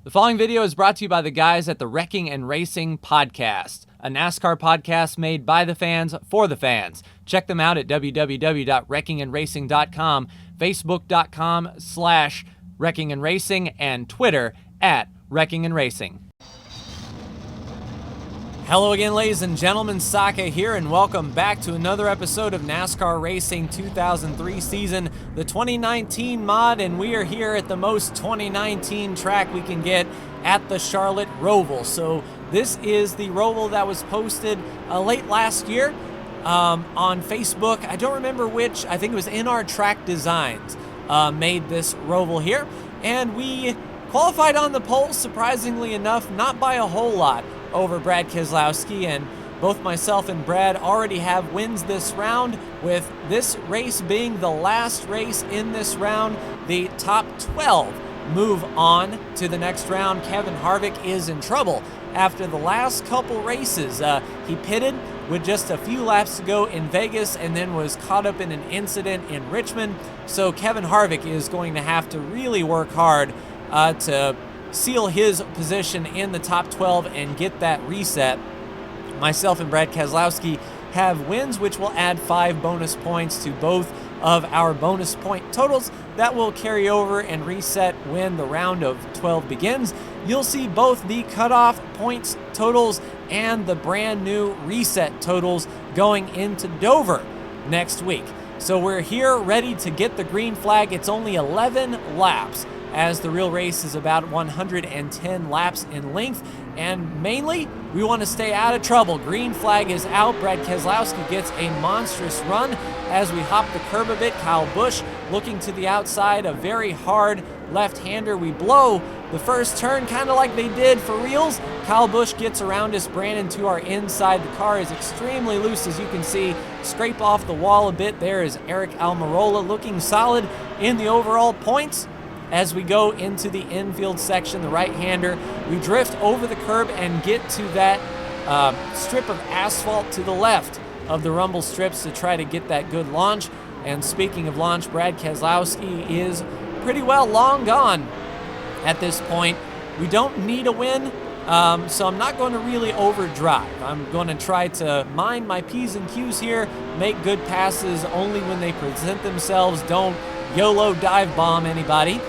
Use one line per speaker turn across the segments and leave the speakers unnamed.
The following video is brought to you by the guys at the Wrecking and Racing Podcast, a NASCAR podcast made by the fans for the fans. Check them out at www.wreckingandracing.com, facebook.com/Wrecking and Racing, and Twitter at Wrecking and Racing. Hello again, ladies and gentlemen, Saka here, and welcome back to another episode of NASCAR Racing 2003 season, the 2019 mod, and we are here at the most 2019 track we can get at the Charlotte Roval. So this is the Roval that was posted late last year on Facebook. I don't remember which. I think it was NR Track Designs made this Roval here, and we qualified on the pole, surprisingly enough, not by a whole lot, over Brad Keselowski, and both myself and Brad already have wins this round, with this race being the last race in this round. The top 12 move on to the next round. Kevin Harvick is in trouble after the last couple races. He pitted with just a few laps to go in Vegas and then was caught up in an incident in Richmond, so Kevin Harvick is going to have to really work hard to seal his position in the top 12 and get that reset. Myself and Brad Keselowski have wins, which will add 5 bonus points to both of our bonus point totals. That will carry over and reset when the round of 12 begins. You'll see both the cutoff points totals and the brand new reset totals going into Dover next week. So we're here ready to get the green flag. It's only 11 laps, as the real race is about 110 laps in length, and mainly we want to stay out of trouble. Green flag is out. Brad Keselowski gets a monstrous run as we hop the curb a bit. Kyle Busch looking to the outside, a very hard left-hander. We blow the first turn kind of like they did for reals. Kyle Busch gets around us, Brandon to our inside. The car is extremely loose, as you can see. Scrape off the wall a bit. There is Eric Almirola looking solid in the overall points. As we go into the infield section, the right-hander, we drift over the curb and get to that strip of asphalt to the left of the rumble strips to try to get that good launch. And speaking of launch, Brad Keselowski is pretty well long gone at this point. We don't need a win, so I'm not going to really overdrive. I'm going to try to mind my P's and Q's here, make good passes only when they present themselves. Don't YOLO dive bomb anybody,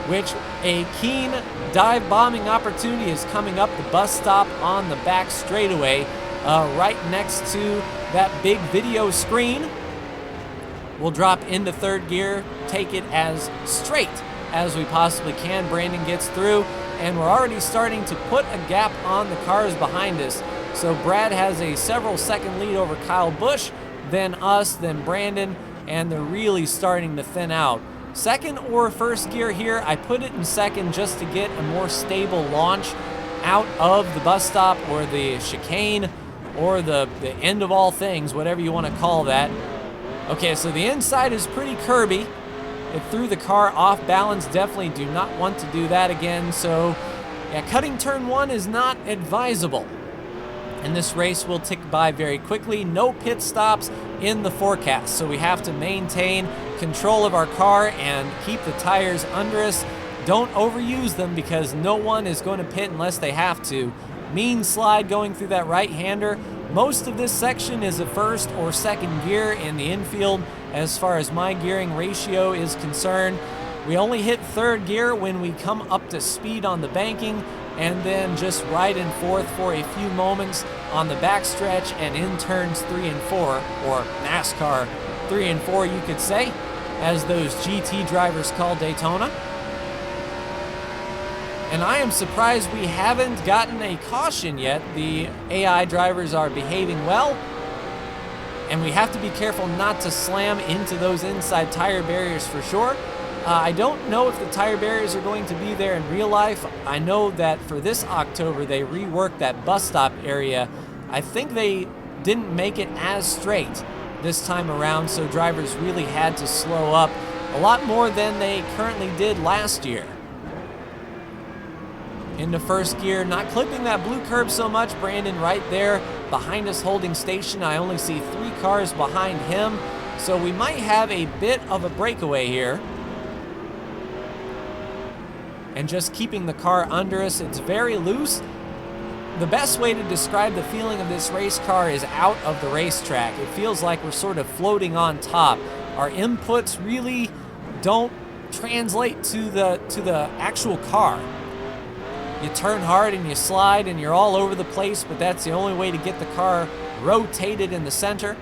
which a keen dive bombing opportunity is coming up the bus stop on the back straightaway, right next to that big video screen. We'll drop into third gear, take it as straight as we possibly can. Brandon gets through, and we're already starting to put a gap on the cars behind us. So Brad has a several second lead over Kyle Busch, then us, then Brandon, and they're really starting to thin out. Second or first gear here, I put it in second just to get a more stable launch out of the bus stop or the chicane or the end of all things, whatever you want to call that. Okay, so the inside is pretty curby. It threw the car off balance. Definitely do not want to do that again. So yeah, cutting turn 1 is not advisable. And this race will tick by very quickly. No pit stops in the forecast, so we have to maintain control of our car and keep the tires under us. Don't overuse them because no one is going to pit unless they have to. Mean slide going through that right-hander. Most of this section is a first or second gear in the infield as far as my gearing ratio is concerned. We only hit third gear when we come up to speed on the banking, and then just right and forth for a few moments on the backstretch and in turns 3 and 4, or NASCAR 3 and 4 you could say, as those GT drivers call Daytona. And I am surprised we haven't gotten a caution yet. The AI drivers are behaving well, and we have to be careful not to slam into those inside tire barriers for sure. I don't know if the tire barriers are going to be there in real life. I know that for this October, they reworked that bus stop area. I think they didn't make it as straight this time around, so drivers really had to slow up a lot more than they currently did last year. Into first gear, not clipping that blue curb so much. Brandon right there behind us holding station. I only see 3 cars behind him, so we might have a bit of a breakaway here. and just keeping the car under us. It's very loose. The best way to describe the feeling of this race car is out of the racetrack. It feels like we're sort of floating on top. Our inputs really don't translate to the actual car. You turn hard and you slide and you're all over the place, but that's the only way to get the car rotated in the center.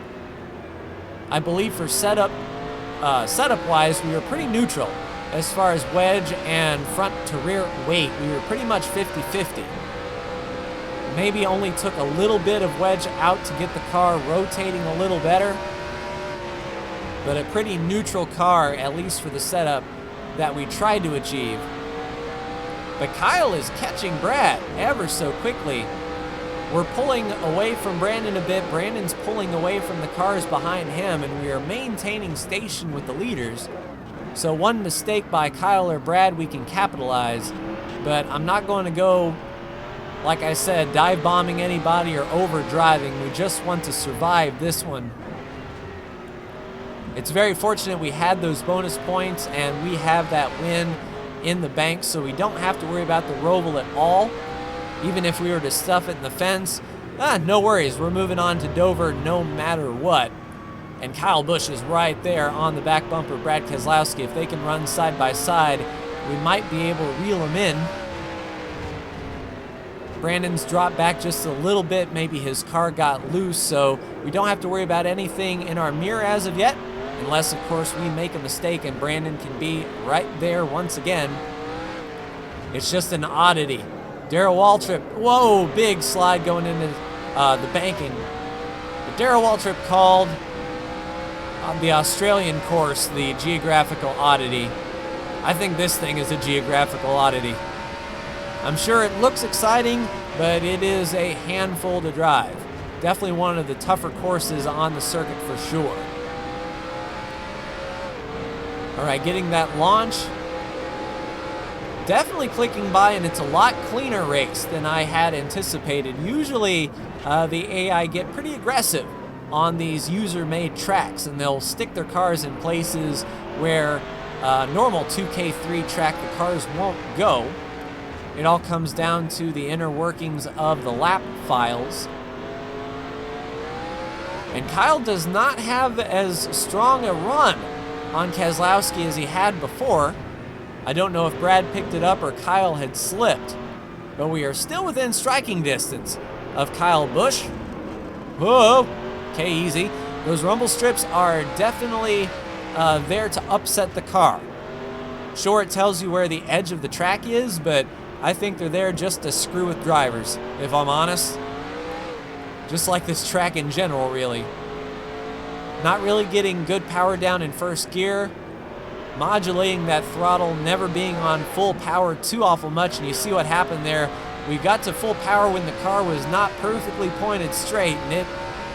I believe for setup-wise, we were pretty neutral as far as wedge and front to rear weight. We were pretty much 50-50. Maybe only took a little bit of wedge out to get the car rotating a little better, but a pretty neutral car, at least for the setup that we tried to achieve. But Kyle is catching Brad ever so quickly. We're pulling away from Brandon a bit. Brandon's pulling away from the cars behind him, and we are maintaining station with the leaders. So one mistake by Kyle or Brad we can capitalize, but I'm not going to go, like I said, dive bombing anybody or overdriving. We just want to survive this one. It's very fortunate we had those bonus points and we have that win in the bank, so we don't have to worry about the Roval at all. Even if we were to stuff it in the fence, no worries. We're moving on to Dover no matter what. And Kyle Busch is right there on the back bumper. Brad Keselowski, if they can run side by side, we might be able to reel them in. Brandon's dropped back just a little bit. Maybe his car got loose, so we don't have to worry about anything in our mirror as of yet, unless, of course, we make a mistake and Brandon can be right there once again. It's just an oddity. Darrell Waltrip, whoa, big slide going into the banking. But Darrell Waltrip called on the Australian course the geographical oddity. I think this thing is a geographical oddity. I'm sure it looks exciting, but it is a handful to drive. Definitely one of the tougher courses on the circuit for sure. All right, getting that launch. Definitely clicking by, and it's a lot cleaner race than I had anticipated. Usually, the AI get pretty aggressive on these user-made tracks, and they'll stick their cars in places where normal 2K3 track the cars won't go. It all comes down to the inner workings of the lap files. And Kyle does not have as strong a run on Keselowski as he had before. I don't know if Brad picked it up or Kyle had slipped, but we are still within striking distance of Kyle Busch. Whoa, okay, easy. Those rumble strips are definitely there to upset the car. Sure, it tells you where the edge of the track is, but I think they're there just to screw with drivers, if I'm honest. Just like this track in general, really. Not really getting good power down in first gear. Modulating that throttle, never being on full power too awful much, and you see what happened there. We got to full power when the car was not perfectly pointed straight, and it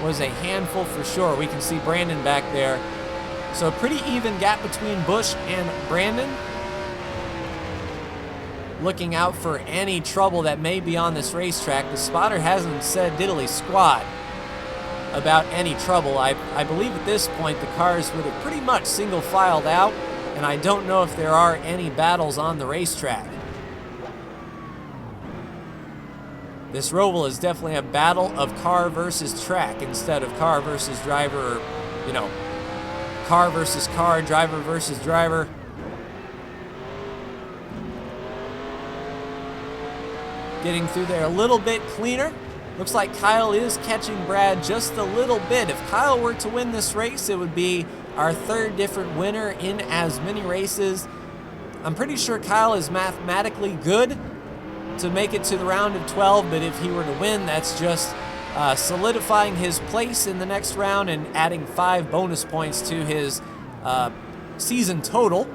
was a handful for sure. We can see Brandon back there. So a pretty even gap between Busch and Brandon. Looking out for any trouble that may be on this racetrack. The spotter hasn't said diddly squat about any trouble. I believe at this point the cars would have pretty much single filed out, and I don't know if there are any battles on the racetrack. This Roval is definitely a battle of car versus track instead of car versus driver, or, you know, car versus car, driver versus driver. Getting through there a little bit cleaner. Looks like Kyle is catching Brad just a little bit. If Kyle were to win this race, it would be our third different winner in as many races. I'm pretty sure Kyle is mathematically good to make it to the round of 12, but if he were to win, that's just solidifying his place in the next round and adding 5 bonus points to his season total.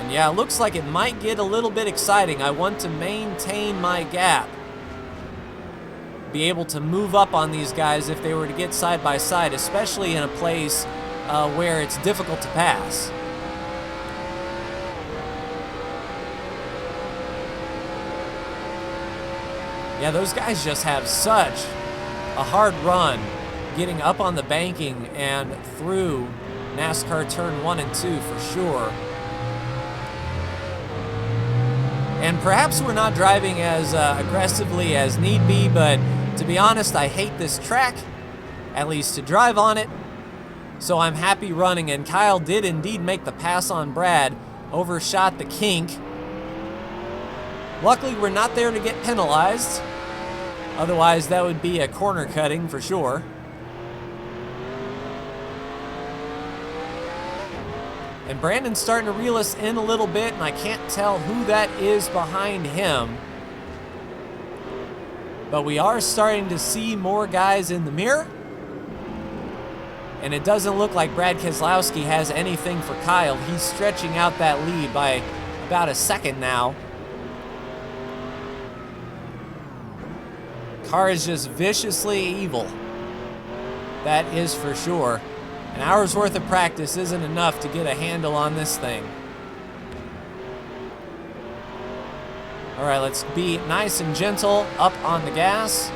And yeah, it looks like it might get a little bit exciting. I want to maintain my gap. Be able to move up on these guys if they were to get side by side, especially in a place where it's difficult to pass. Yeah, those guys just have such a hard run getting up on the banking and through NASCAR turn 1 and 2 for sure. And perhaps we're not driving as aggressively as need be, but to be honest, I hate this track, at least to drive on it. So I'm happy running, and Kyle did indeed make the pass on Brad, overshot the kink. Luckily, we're not there to get penalized. Otherwise, that would be a corner cutting for sure. And Brandon's starting to reel us in a little bit, and I can't tell who that is behind him. But we are starting to see more guys in the mirror. And it doesn't look like Brad Keselowski has anything for Kyle. He's stretching out that lead by about a second now. Car is just viciously evil. That is for sure. An hour's worth of practice isn't enough to get a handle on this thing. All right, let's be nice and gentle up on the gas.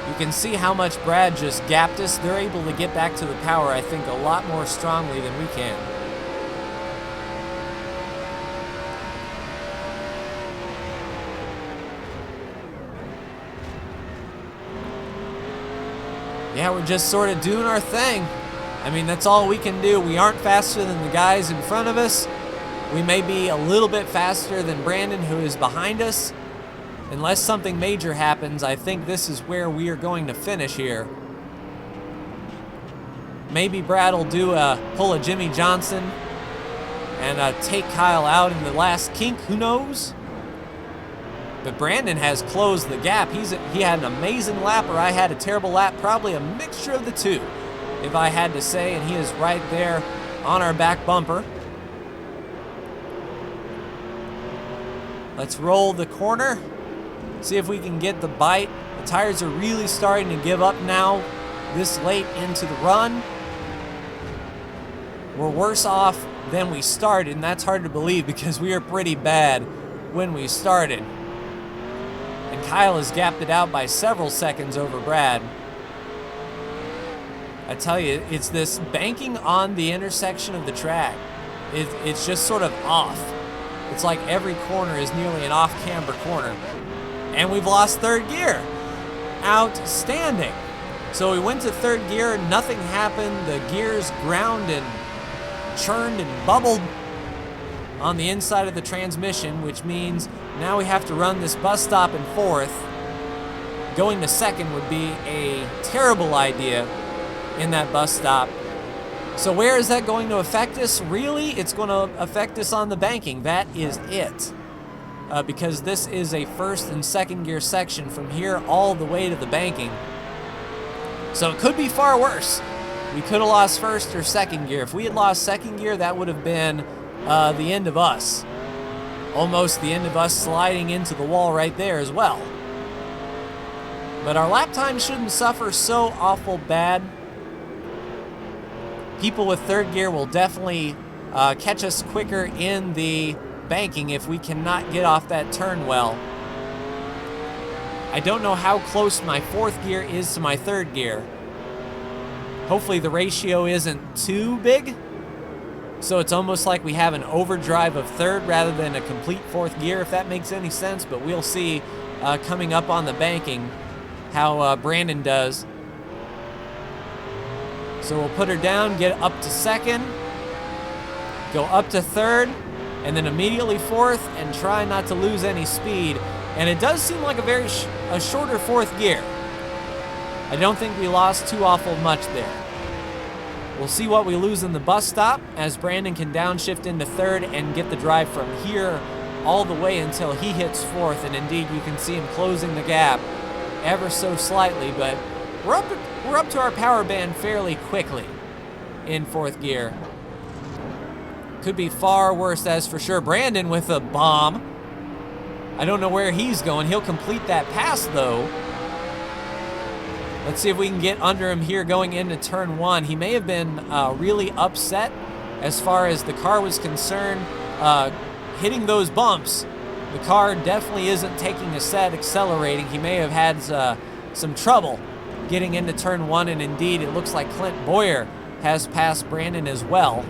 You can see how much Brad just gapped us. They're able to get back to the power, I think, a lot more strongly than we can. Yeah, we're just sort of doing our thing. I mean, that's all we can do. We aren't faster than the guys in front of us. We may be a little bit faster than Brandon, who is behind us. Unless something major happens, I think this is where we are going to finish here. Maybe Brad will pull a Jimmy Johnson and take Kyle out in the last kink. Who knows? But Brandon has closed the gap. He had an amazing lap, or I had a terrible lap. Probably a mixture of the two, if I had to say, and he is right there on our back bumper. Let's roll the corner, see if we can get the bite. The tires are really starting to give up now this late into the run. We're worse off than we started, and that's hard to believe because we were pretty bad when we started. And Kyle has gapped it out by several seconds over Brad. I tell you, it's this banking on the intersection of the track. It's just sort of off. It's like every corner is nearly an off-camber corner. And we've lost third gear. Outstanding. So we went to third gear, nothing happened. The gears ground and churned and bubbled on the inside of the transmission, which means now we have to run this bus stop in fourth. Going to second would be a terrible idea in that bus stop. So where is that going to affect us? Really, it's going to affect us on the banking. That is it. Because this is a first and second gear section from here all the way to the banking. So it could be far worse. We could have lost first or second gear. If we had lost second gear, that would have been the end of us. Almost the end of us sliding into the wall right there as well. But our lap time shouldn't suffer so awful bad. People with third gear will definitely catch us quicker in the banking if we cannot get off that turn well. I don't know how close my fourth gear is to my third gear. Hopefully the ratio isn't too big, so it's almost like we have an overdrive of third rather than a complete fourth gear, if that makes any sense. But we'll see coming up on the banking how Brandon does. So we'll put her down, get up to second, go up to third, and then immediately fourth, and try not to lose any speed. And it does seem like a shorter fourth gear. I don't think we lost too awful much there. We'll see what we lose in the bus stop as Brandon can downshift into third and get the drive from here all the way until he hits fourth. And indeed, you can see him closing the gap ever so slightly, but we're up to our power band fairly quickly in fourth gear. Could be far worse, that's for sure. Brandon with a bomb. I don't know where he's going. He'll complete that pass, though. Let's see if we can get under him here going into turn one. He may have been really upset as far as the car was concerned. Hitting those bumps, the car definitely isn't taking a set accelerating. He may have had some trouble getting into turn one, and indeed, it looks like Clint Boyer has passed Brandon as well.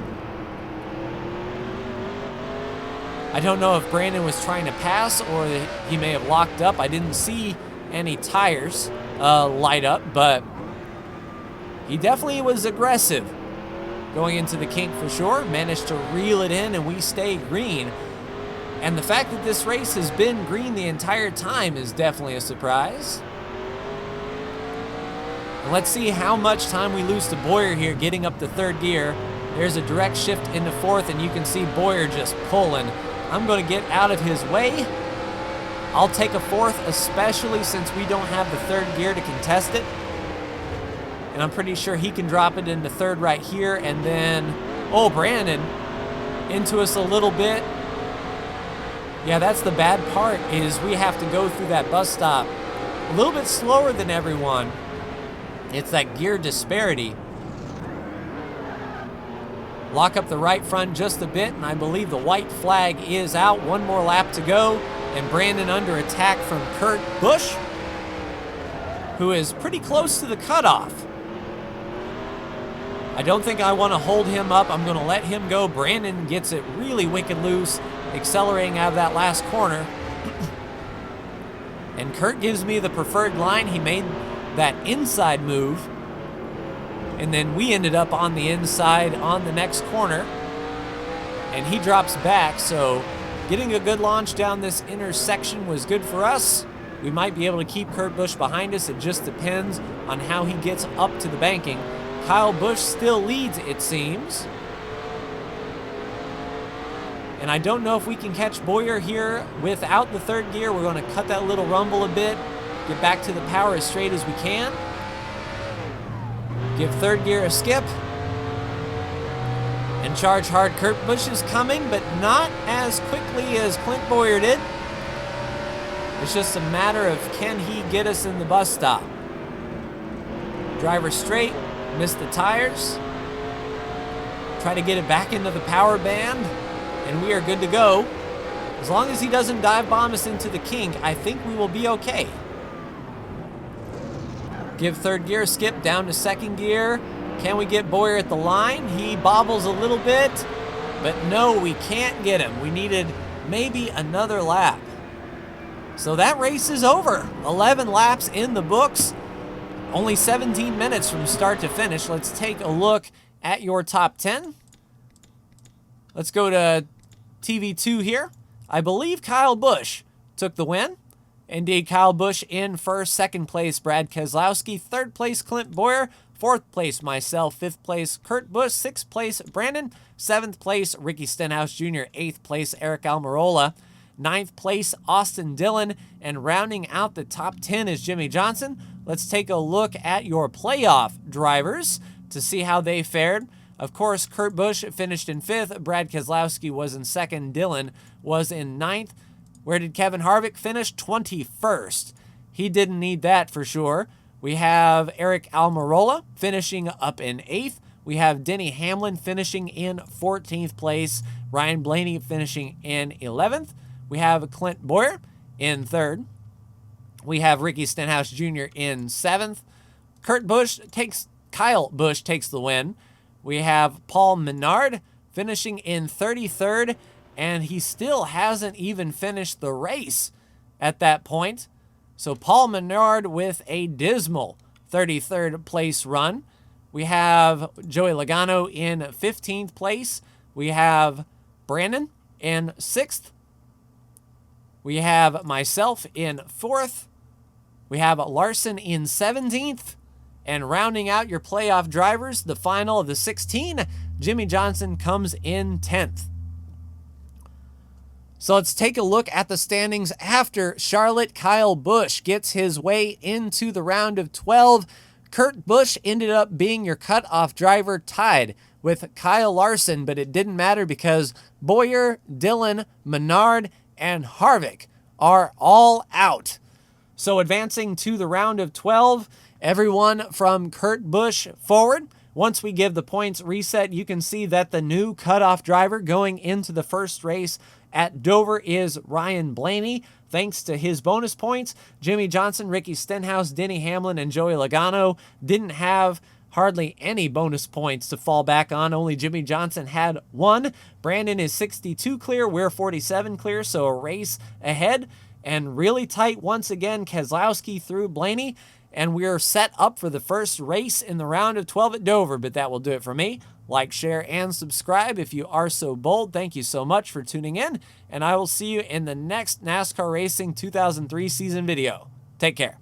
I don't know if Brandon was trying to pass or he may have locked up. I didn't see any tires light up, but he definitely was aggressive going into the kink for sure. Managed to reel it in, and we stayed green. And the fact that this race has been green the entire time is definitely a surprise. And let's see how much time we lose to Boyer here getting up to third gear. There's a direct shift into fourth, and you can see Boyer just pulling. I'm going to get out of his way. I'll take a fourth, especially since we don't have the third gear to contest it. And I'm pretty sure he can drop it into third right here. And then, oh, Brandon into us a little bit. Yeah, that's the bad part, is we have to go through that bus stop a little bit slower than everyone. It's that gear disparity. Lock up the right front just a bit, and I believe the white flag is out. One more lap to go, and Brandon under attack from Kurt Busch, who is pretty close to the cutoff. I don't think I want to hold him up. I'm going to let him go. Brandon gets it really wicked loose, accelerating out of that last corner. And Kurt gives me the preferred line. He made that inside move. And then we ended up on the inside on the next corner. And he drops back, so getting a good launch down this intersection was good for us. We might be able to keep Kurt Busch behind us. It just depends on how he gets up to the banking. Kyle Busch still leads, it seems. And I don't know if we can catch Boyer here without the third gear. We're going to cut that little rumble a bit, get back to the power as straight as we can. Give third gear a skip. And charge hard. Kurt Busch is coming, but not as quickly as Clint Boyer did. It's just a matter of, can he get us in the bus stop? Driver straight, missed the tires. Try to get it back into the power band, and we are good to go. As long as he doesn't dive bomb us into the kink, I think we will be okay. Give third gear a skip down to second gear. Can we get Boyer at the line? He bobbles a little bit, but no, we can't get him. We needed maybe another lap. So that race is over. 11 laps in the books. Only 17 minutes from start to finish. Let's take a look at your top 10. Let's go to TV2 here. I believe Kyle Busch took the win. Indeed, Kyle Busch in first. Second place, Brad Keselowski. Third place, Clint Boyer. Fourth place, myself. Fifth place, Kurt Busch. Sixth place, Brandon. Seventh place, Ricky Stenhouse Jr. Eighth place, Eric Almirola. Ninth place, Austin Dillon. And rounding out the top 10 is Jimmy Johnson. Let's take a look at your playoff drivers to see how they fared. Of course, Kurt Busch finished in fifth. Brad Keselowski was in second. Dillon was in ninth. Where did Kevin Harvick finish? 21st. He didn't need that for sure. We have Eric Almirola finishing up in 8th. We have Denny Hamlin finishing in 14th place. Ryan Blaney finishing in 11th. We have Clint Boyer in 3rd. We have Ricky Stenhouse Jr. in 7th. Kyle Busch takes the win. We have Paul Menard finishing in 33rd, and he still hasn't even finished the race at that point. So Paul Menard with a dismal 33rd place run. We have Joey Logano in 15th place. We have Brandon in 6th. We have myself in 4th. We have Larson in 17th. And rounding out your playoff drivers, the final of the 16, Jimmy Johnson comes in 10th. So let's take a look at the standings after Charlotte. Kyle Busch gets his way into the round of 12. Kurt Busch ended up being your cutoff driver, tied with Kyle Larson, but it didn't matter because Boyer, Dillon, Menard, and Harvick are all out. So advancing to the round of 12, everyone from Kurt Busch forward. Once we give the points reset, you can see that the new cutoff driver going into the first race at Dover is Ryan Blaney. Thanks to his bonus points, Jimmy Johnson, Ricky Stenhouse, Denny Hamlin, and Joey Logano didn't have hardly any bonus points to fall back on. Only Jimmy Johnson had 1. Brandon is 62 clear. We're 47 clear, so a race ahead. And really tight once again, Keselowski through Blaney. And we're set up for the first race in the round of 12 at Dover. But that will do it for me. Like, share, and subscribe if you are so bold. Thank you so much for tuning in. And I will see you in the next NASCAR Racing 2003 season video. Take care.